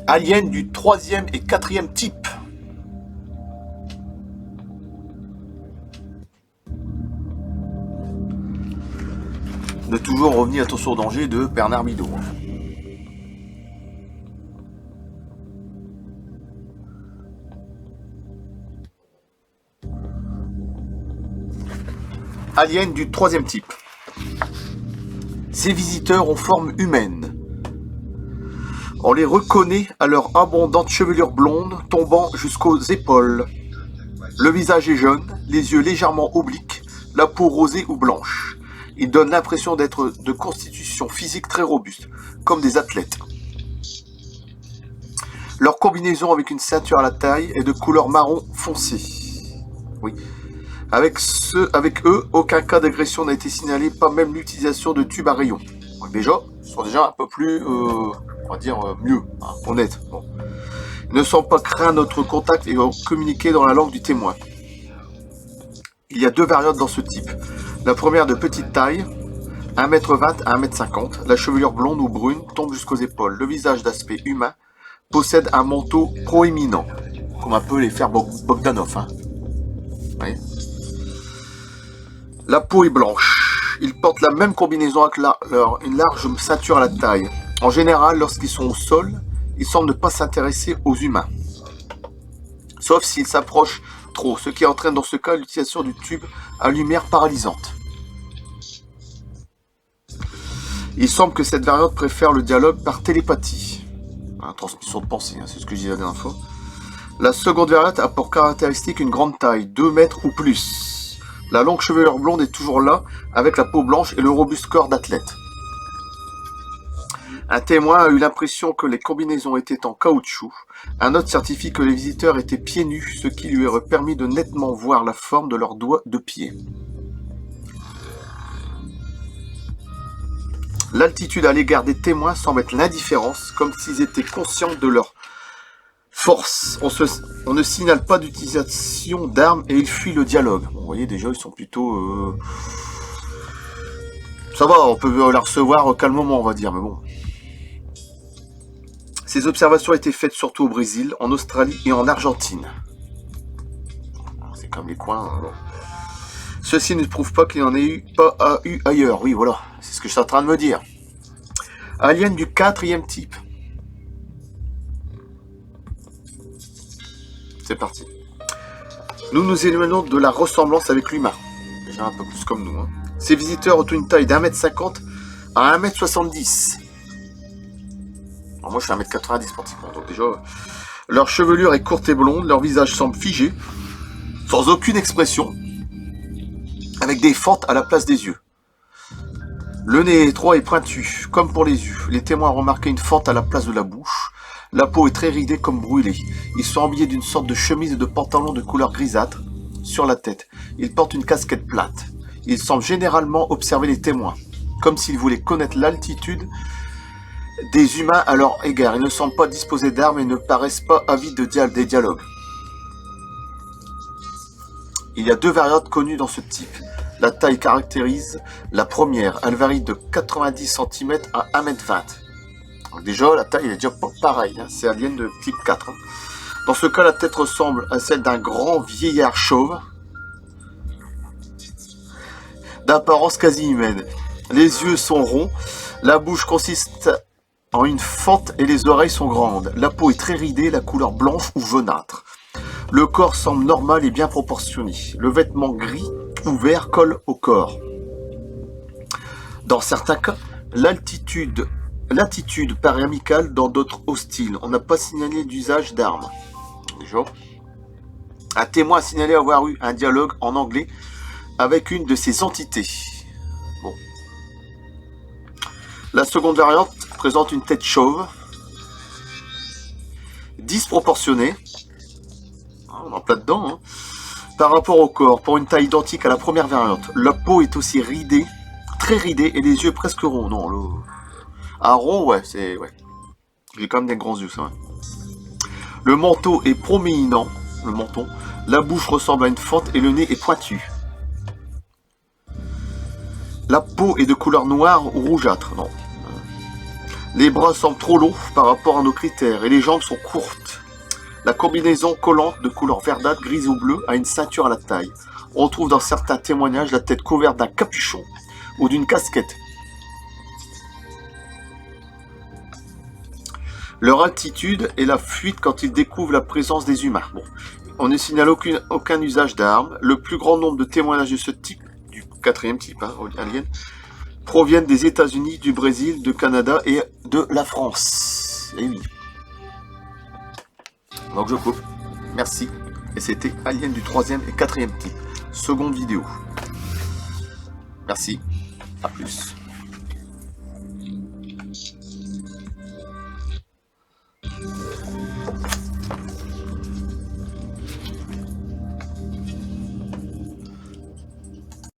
Alien du 3e et 4e type. De toujours revenir attention au danger de Bernard Mideau. Alien du 3e type. Ces visiteurs ont forme humaine. On les reconnaît à leur abondante chevelure blonde tombant jusqu'aux épaules. Le visage est jaune, les yeux légèrement obliques, la peau rosée ou blanche. Ils donnent l'impression d'être de constitution physique très robuste, comme des athlètes. Leur combinaison avec une ceinture à la taille est de couleur marron foncé. Oui. Avec eux, aucun cas d'agression n'a été signalé, pas même l'utilisation de tubes à rayons. Déjà, ils sont déjà un peu plus, on va dire, mieux, hein, honnêtes. Bon. Ils ne sont pas craints notre contact et ont communiqué dans la langue du témoin. Il y a deux variantes dans ce type. La première de petite taille, 1m20 à 1m50. La chevelure blonde ou brune tombe jusqu'aux épaules. Le visage d'aspect humain possède un manteau proéminent, comme un peu les frères Bogdanov. Hein. Oui. La peau est blanche. Ils portent la même combinaison avec une large ceinture à la taille. En général, lorsqu'ils sont au sol, ils semblent ne pas s'intéresser aux humains. Sauf s'ils s'approchent trop, ce qui entraîne dans ce cas l'utilisation du tube à lumière paralysante. Il semble que cette variante préfère le dialogue par télépathie. Transmission de pensée, hein, c'est ce que je disais la dernière fois. La seconde variante a pour caractéristique une grande taille, 2 mètres ou plus. La longue chevelure blonde est toujours là, avec la peau blanche et le robuste corps d'athlète. Un témoin a eu l'impression que les combinaisons étaient en caoutchouc. Un autre certifie que les visiteurs étaient pieds nus, ce qui lui aurait permis de nettement voir la forme de leurs doigts de pied. L'altitude à l'égard des témoins semble être l'indifférence, comme s'ils étaient conscients de leur force. On ne signale pas d'utilisation d'armes et ils fuient le dialogue. Bon, vous voyez, déjà, ils sont plutôt... Ça va, on peut la recevoir calmement, on va dire, mais bon. Ces observations étaient faites surtout au Brésil, en Australie et en Argentine. C'est comme les coins. Bon. Ceci ne prouve pas qu'il n'y en ait pas eu ailleurs. Oui, voilà, c'est ce que je suis en train de me dire. Alien du 4e type. C'est parti. Nous nous éloignons de la ressemblance avec l'humain. Déjà un peu plus comme nous. Hein. Ces visiteurs ont une taille d'1m50 à 1m70. Alors moi je suis 1m90 pratiquement, donc déjà... Leur chevelure est courte et blonde, leur visage semble figé, sans aucune expression, avec des fentes à la place des yeux. Le nez étroit et pointu, comme pour les yeux. Les témoins ont remarqué une fente à la place de la bouche. La peau est très ridée comme brûlée. Ils sont habillés d'une sorte de chemise et de pantalon de couleur grisâtre sur la tête. Ils portent une casquette plate. Ils semblent généralement observer les témoins, comme s'ils voulaient connaître l'altitude des humains à leur égard. Ils ne semblent pas disposés d'armes et ne paraissent pas avides des dialogues. Il y a deux variantes connues dans ce type. La taille caractérise la première. Elle varie de 90 cm à 1m20. Donc déjà, la taille est déjà pas pareille. Hein. C'est Alien de type 4. Hein. Dans ce cas, la tête ressemble à celle d'un grand vieillard chauve, d'apparence quasi humaine. Les yeux sont ronds. La bouche consiste en une fente et les oreilles sont grandes. La peau est très ridée, la couleur blanche ou jaunâtre. Le corps semble normal et bien proportionné. Le vêtement gris ou vert colle au corps. Dans certains cas, l'attitude paraît amicale, dans d'autres hostile. On n'a pas signalé d'usage d'armes. Déjà. Un témoin a signalé avoir eu un dialogue en anglais avec une de ces entités. Bon. La seconde variante présente une tête chauve, disproportionnée, on est en plein dedans, hein, par rapport au corps, pour une taille identique à la première variante. La peau est aussi ridée, très ridée, et les yeux presque ronds. Non, le... Ah, rond, ouais, c'est... Ouais. J'ai quand même des grands yeux, ça. Ouais. Le manteau est proéminent, le menton. La bouche ressemble à une fente et le nez est pointu. La peau est de couleur noire ou rougeâtre. Non. Les bras semblent trop longs par rapport à nos critères et les jambes sont courtes. La combinaison collante de couleur verdâtre, grise ou bleue a une ceinture à la taille. On trouve dans certains témoignages la tête couverte d'un capuchon ou d'une casquette. Leur attitude est la fuite quand ils découvrent la présence des humains. Bon. On ne signale aucun usage d'armes. Le plus grand nombre de témoignages de ce type, du quatrième type, alien, proviennent des États-Unis, du Brésil, du Canada et de la France. Et oui. Donc je coupe. Merci. Et c'était Alien du 3e et 4e type. Seconde vidéo. Merci. À plus.